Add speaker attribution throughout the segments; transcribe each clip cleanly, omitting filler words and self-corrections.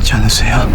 Speaker 1: 괜찮지 않으세요?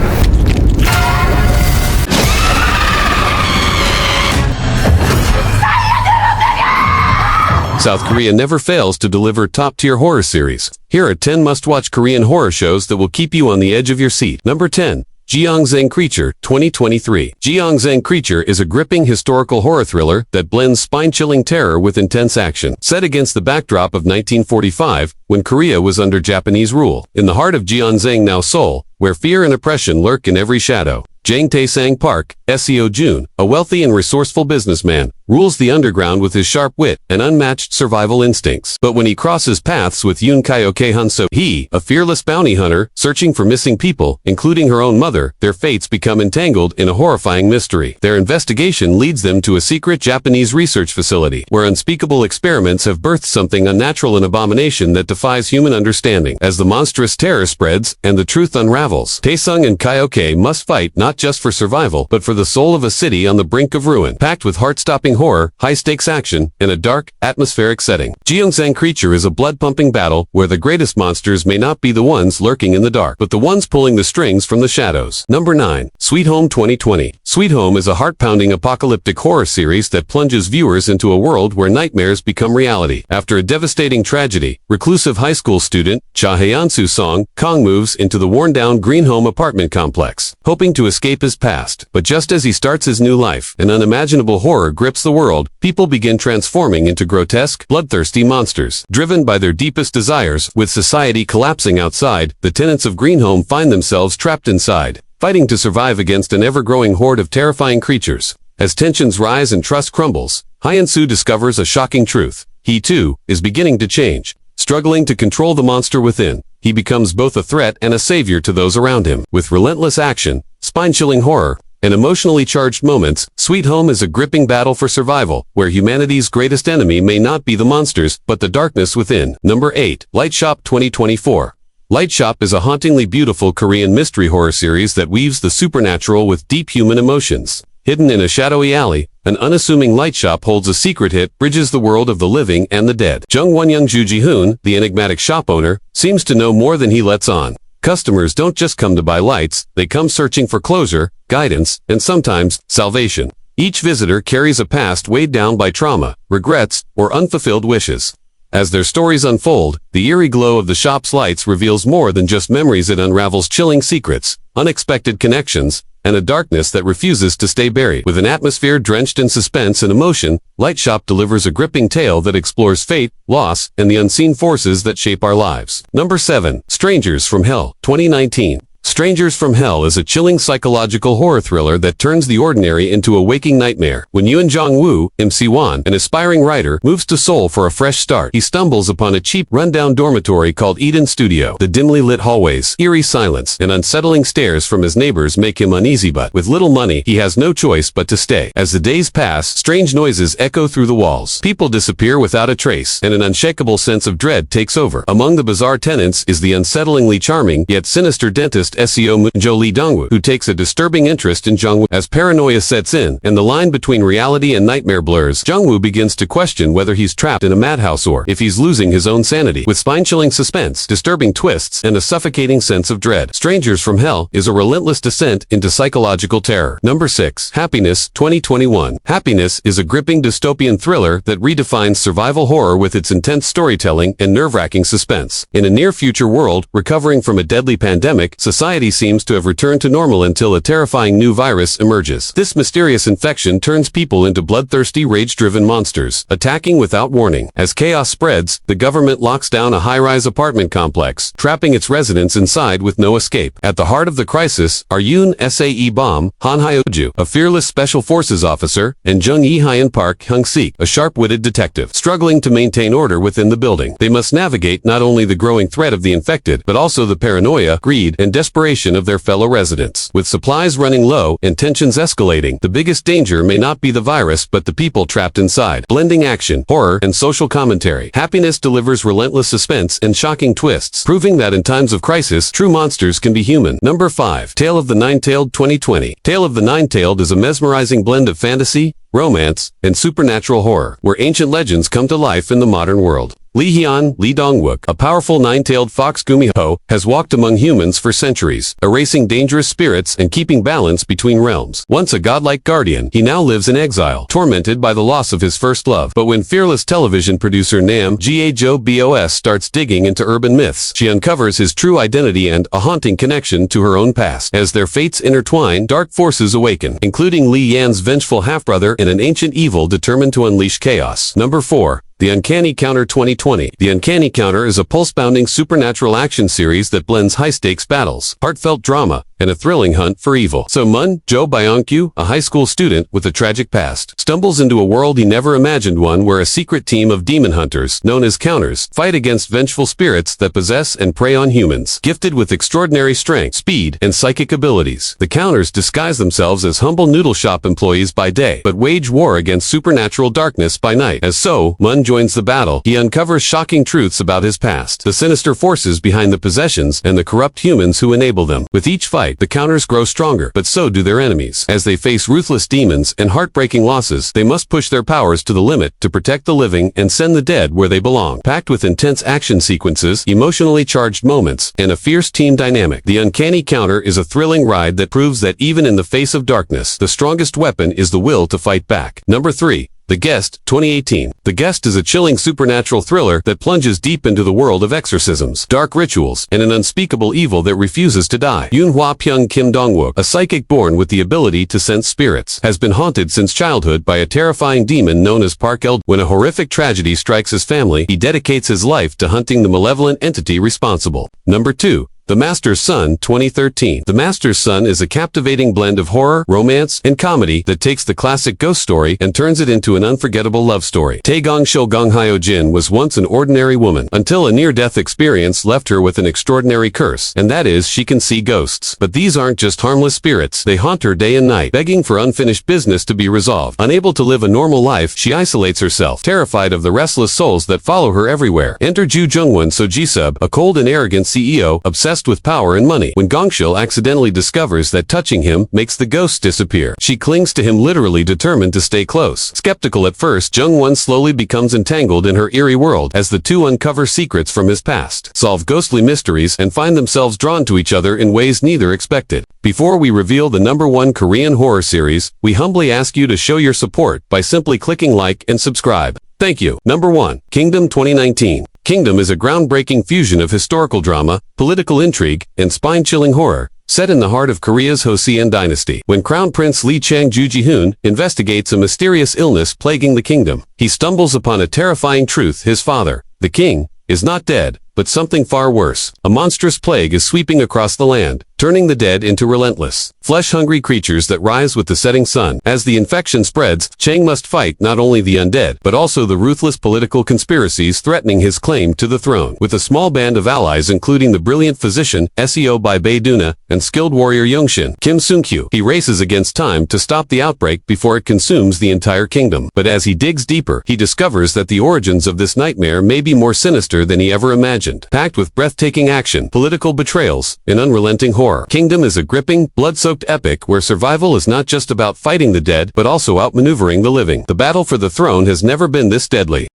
Speaker 2: South Korea never fails to deliver top-tier horror series. Here are 10 must-watch Korean horror shows that will keep you on the edge of your seat. Number 10. Jeongseong Creature, 2023. Jeongseong Creature is a gripping historical horror thriller that blends spine-chilling terror with intense action. Set against the backdrop of 1945, when Korea was under Japanese rule. In the heart of Jeonseong, now Seoul, where fear and oppression lurk in every shadow. Jang Tae-sang Park, Seo Jun, a wealthy and resourceful businessman, rules the underground with his sharp wit and unmatched survival instincts. But when he crosses paths with Yoon Kyo-tae Hunso, a fearless bounty hunter, searching for missing people, including her own mother, their fates become entangled in a horrifying mystery. Their investigation leads them to a secret Japanese research facility, where unspeakable experiments have birthed something unnatural and abomination that defies human understanding. As the monstrous terror spreads and the truth unravels, Taesung and Kyo-tae must fight not just for survival, but for the soul of a city on the brink of ruin, packed with heart-stopping horror, high-stakes action, and a dark, atmospheric setting. Jeongseong Creature is a blood-pumping battle where the greatest monsters may not be the ones lurking in the dark, but the ones pulling the strings from the shadows. Number 9. Sweet Home 2020. Sweet Home is a heart-pounding apocalyptic horror series that plunges viewers into a world where nightmares become reality. After a devastating tragedy, reclusive high school student Cha Hae-soo Song Kong moves into the worn-down green home apartment complex, hoping to escape his past. But just as he starts his new life, an unimaginable horror grips the world. People begin transforming into grotesque, bloodthirsty monsters. Driven by their deepest desires, with society collapsing outside, the tenants of Green Home find themselves trapped inside, fighting to survive against an ever-growing horde of terrifying creatures. As tensions rise and trust crumbles, Hae-soo discovers a shocking truth. He, too, is beginning to change. Struggling to control the monster within, he becomes both a threat and a savior to those around him. With relentless action, spine-chilling horror, and emotionally charged moments, Sweet Home is a gripping battle for survival, where humanity's greatest enemy may not be the monsters, but the darkness within. Number 8. Light Shop 2024. Light Shop is a hauntingly beautiful Korean mystery horror series that weaves the supernatural with deep human emotions. Hidden in a shadowy alley, an unassuming light shop holds a secret hit, bridges the world of the living and the dead. Jung Won-young Ju Ji-hoon, the enigmatic shop owner, seems to know more than he lets on. Customers don't just come to buy lights, they come searching for closure, guidance, and sometimes, salvation. Each visitor carries a past weighed down by trauma, regrets, or unfulfilled wishes. As their stories unfold, the eerie glow of the shop's lights reveals more than just memories. It unravels chilling secrets, unexpected connections, and a darkness that refuses to stay buried. With an atmosphere drenched in suspense and emotion, Light Shop delivers a gripping tale that explores fate, loss, and the unseen forces that shape our lives. Number 7. Strangers from Hell 2019. Strangers from Hell is a chilling psychological horror thriller that turns the ordinary into a waking nightmare. When Yoon Jong-woo, MC Won, an aspiring writer, moves to Seoul for a fresh start, he stumbles upon a cheap, run-down dormitory called Eden Studio. The dimly lit hallways, eerie silence, and unsettling stares from his neighbors make him uneasy, but with little money, he has no choice but to stay. As the days pass, strange noises echo through the walls. People disappear without a trace, and an unshakable sense of dread takes over. Among the bizarre tenants is the unsettlingly charming, yet sinister dentist Seo Moon-jo Lee Dongwoo, who takes a disturbing interest in Jungwoo. As paranoia sets in, and the line between reality and nightmare blurs, Jungwoo begins to question whether he's trapped in a madhouse or if he's losing his own sanity. With spine-chilling suspense, disturbing twists, and a suffocating sense of dread, Strangers from Hell is a relentless descent into psychological terror. Number 6. Happiness 2021. Happiness is a gripping dystopian thriller that redefines survival horror with its intense storytelling and nerve-wracking suspense. In a near-future world, recovering from a deadly pandemic, society seems to have returned to normal until a terrifying new virus emerges. This mysterious infection turns people into bloodthirsty, rage-driven monsters, attacking without warning. As chaos spreads, the government locks down a high-rise apartment complex, trapping its residents inside with no escape. At the heart of the crisis are Yoon Sae Bom, Han Hyo-ju, a fearless special forces officer, and Jung Yi-hyun Park Hyung-sik, a sharp-witted detective. Struggling to maintain order within the building, they must navigate not only the growing threat of the infected, but also the paranoia, greed, and desperation of their fellow residents. With supplies running low and tensions escalating, the biggest danger may not be the virus but the people trapped inside. Blending action, horror, and social commentary, Happiness delivers relentless suspense and shocking twists, proving that in times of crisis, true monsters can be human. Number 5. Tale of the Nine-Tailed 2020. Tale of the Nine-Tailed is a mesmerizing blend of fantasy, romance, and supernatural horror, where ancient legends come to life in the modern world. Li Hyun, Lee Dongwook, a powerful nine-tailed fox Gumiho, has walked among humans for centuries, erasing dangerous spirits and keeping balance between realms. Once a godlike guardian, he now lives in exile, tormented by the loss of his first love. But when fearless television producer Nam Ga-jo Bos starts digging into urban myths, she uncovers his true identity and a haunting connection to her own past. As their fates intertwine, dark forces awaken, including Li Yan's vengeful half-brother and an ancient evil determined to unleash chaos. Number 4. The Uncanny Counter 2020. The Uncanny Counter is a pulse-pounding supernatural action series that blends high-stakes battles, heartfelt drama, and a thrilling hunt for evil. So Mun Jo Byung-kyu, a high school student with a tragic past, stumbles into a world he never imagined, one where a secret team of demon hunters, known as counters, fight against vengeful spirits that possess and prey on humans. Gifted with extraordinary strength, speed, and psychic abilities, the counters disguise themselves as humble noodle shop employees by day, but wage war against supernatural darkness by night. As So Mun joins the battle, he uncovers shocking truths about his past, the sinister forces behind the possessions, and the corrupt humans who enable them. With each fight, the counters grow stronger, but so do their enemies. As they face ruthless demons and heartbreaking losses, they must push their powers to the limit to protect the living and send the dead where they belong. Packed with intense action sequences, emotionally charged moments, and a fierce team dynamic, The Uncanny Counter is a thrilling ride that proves that even in the face of darkness, the strongest weapon is the will to fight back. Number 3. The Guest, 2018. The Guest is a chilling supernatural thriller that plunges deep into the world of exorcisms, dark rituals, and an unspeakable evil that refuses to die. Yoonhwa Pyung Kim Dongwook, a psychic born with the ability to sense spirits, has been haunted since childhood by a terrifying demon known as Park Eld. When a horrific tragedy strikes his family, he dedicates his life to hunting the malevolent entity responsible. Number 2. The Master's Son, 2013. The Master's Son is a captivating blend of horror, romance, and comedy that takes the classic ghost story and turns it into an unforgettable love story. Taegong Shilgong Hyojin was once an ordinary woman, until a near-death experience left her with an extraordinary curse, and that is she can see ghosts. But these aren't just harmless spirits, they haunt her day and night, begging for unfinished business to be resolved. Unable to live a normal life, she isolates herself, terrified of the restless souls that follow her everywhere. Enter Ju Jungwon So Jisub, a cold and arrogant CEO, obsessed with power and money. When Gongshil accidentally discovers that touching him makes the ghosts disappear, she clings to him, literally determined to stay close. Skeptical at first, Jungwon slowly becomes entangled in her eerie world as the two uncover secrets from his past, solve ghostly mysteries, and find themselves drawn to each other in ways neither expected. Before we reveal the #1 Korean horror series, we humbly ask you to show your support by simply clicking like and subscribe. Thank you. Number 1. Kingdom 2019. Kingdom is a groundbreaking fusion of historical drama, political intrigue, and spine-chilling horror, set in the heart of Korea's Joseon dynasty. When Crown Prince Lee Chang-ju Ji-hoon investigates a mysterious illness plaguing the kingdom, he stumbles upon a terrifying truth: his father, the king, is not dead, but something far worse. A monstrous plague is sweeping across the land, turning the dead into relentless, flesh-hungry creatures that rise with the setting sun. As the infection spreads, Chang must fight not only the undead, but also the ruthless political conspiracies threatening his claim to the throne. With a small band of allies including the brilliant physician, SEO by Bae Duna, and skilled warrior Yongshin, Kim Seung-kyu, he races against time to stop the outbreak before it consumes the entire kingdom. But as he digs deeper, he discovers that the origins of this nightmare may be more sinister than he ever imagined. Packed with breathtaking action, political betrayals, and unrelenting horror, Kingdom is a gripping, blood-soaked epic where survival is not just about fighting the dead, but also outmaneuvering the living. The battle for the throne has never been this deadly.